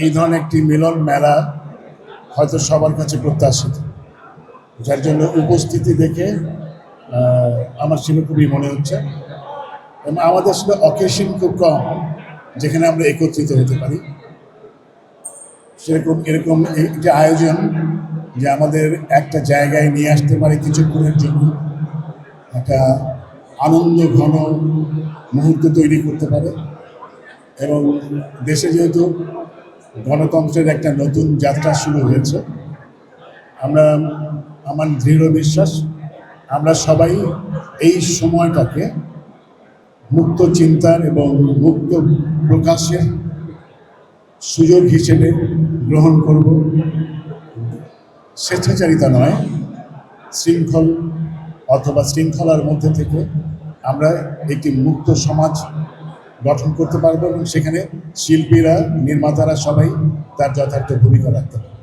এই ধরনের একটি মিলন মেলা হয়তো সবার কাছে প্রত্যাশিত, যার জন্য উপস্থিতি দেখে আমার ছিল খুবই মনে হচ্ছে। এবং আমাদের আসলে অকেশন খুব কম যেখানে আমরা একত্রিত হতে পারি, সেরকম এরকম যে আয়োজন যে আমাদের একটা জায়গায় নিয়ে আসতে পারে কিছুক্ষণের জন্য, একটা আনন্দ ঘন মুহূর্ত তৈরি করতে পারে। এবং দেশে যেহেতু গণতন্ত্রের একটা নতুন যাত্রা শুরু হয়েছে, আমার দৃঢ় বিশ্বাস আমরা সবাই এই সময়টাকে মুক্ত চিন্তার এবং মুক্ত প্রকাশের সুযোগ হিসেবে গ্রহণ করব। স্বেচ্ছাচারিতা নয়, শৃঙ্খল অথবা শৃঙ্খলার মধ্যে থেকে আমরা একটি মুক্ত সমাজ গঠন করতে পারবো এবং সেখানে শিল্পীরা, নির্মাতারা সবাই তার যথার্থ ভূমিকা রাখতে পারবে।